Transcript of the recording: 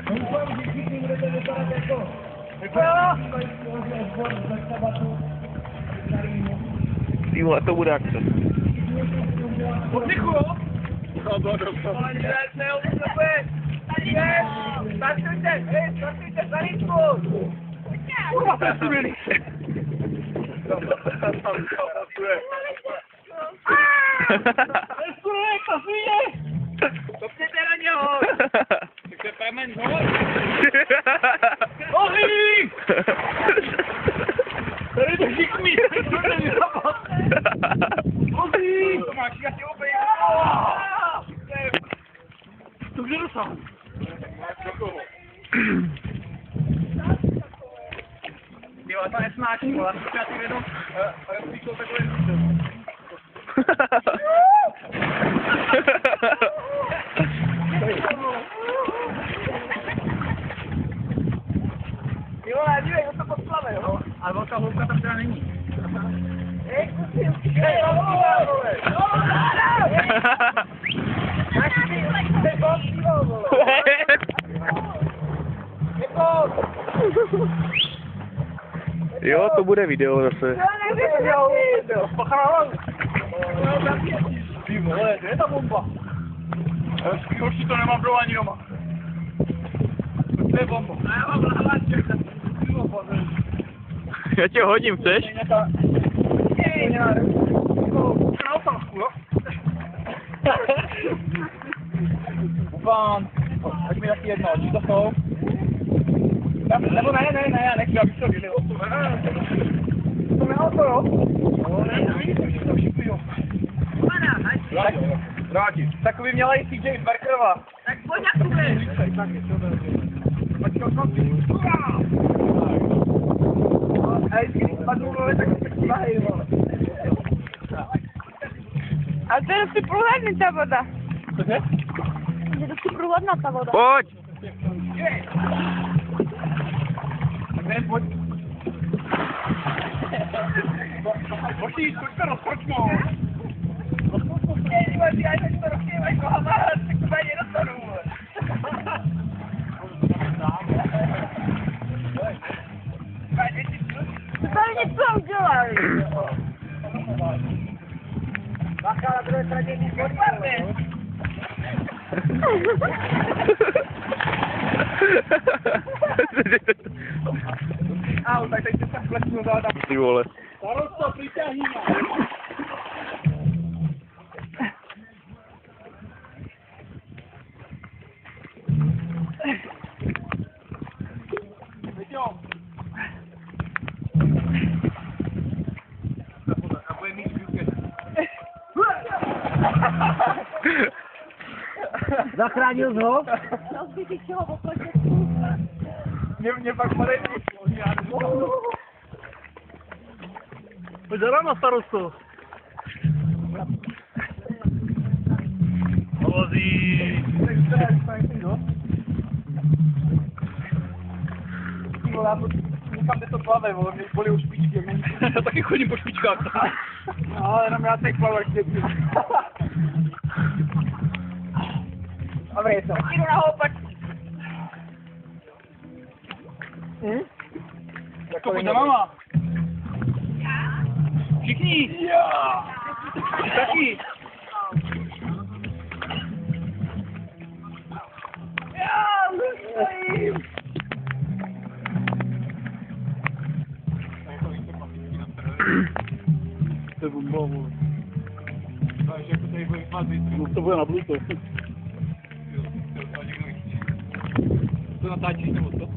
Doufám, že všichni budete vypadat jako... Ty vole, to bude akce. Potichu, jo? No, bylo dobře. Ale startujte, za lístku! Kurva, pracuje! Neskurek, to svíje! Kopněte na něho! Takže pojďme zhod! Ohy! Tady to všichni! Ohy! To máš asi opět! To kde dosáhl? Jo, to nesnáší, vole, já si vědom, rozpíkl takové jo, ale dívej, to podplave, jo? Ale velká hloubka tam teda není. Hej, kusím! Hej, vole! Jo, to bude video zase. Ty vole, kde je ta bomba? Hoši, to nemám pro ani doma. To je bomba. A já mám hláček. Já tě hodím, chceš? Na otázku, jo? Ufám. Ať mi taky jedno, či to jsou? Nebo ne, já nechci, abych to vylil. To neauto, jo? No, ne, to všichni, jo. Rádi. Takový měla i CJ Barkerova. Tak pojď na kuby. A to je dosti průhledný ta voda. Cože? Je dosti průhledná ta voda. Pojď! Ne, pojď. Hoši, skoč to rozkočnou. Tady něco udělali. Bacha, na druhé straně nic podpadne. Au, tak teď se klesnu dál tam. Ty vole. Starosto, přitáhni nás. A bude mít žluket. Zachránil jsi ho? Rozbíti čeho v okolí. Mě pak padej nic. Pojď za ráno, starosto. Vozí. Někam, kde to plave, vole, mě bolí už špičky. Já taky chodím po špičkách. No, jenom já teď plavek děti. Dobrý, to. Jdu na houpak. Jako pojď na mama. Všichni. Já. Taky. Já musím. To je bomba, vole. Takže jako tady bude vycházet. No to bude na Bluetooth. To natáčíš nebo to?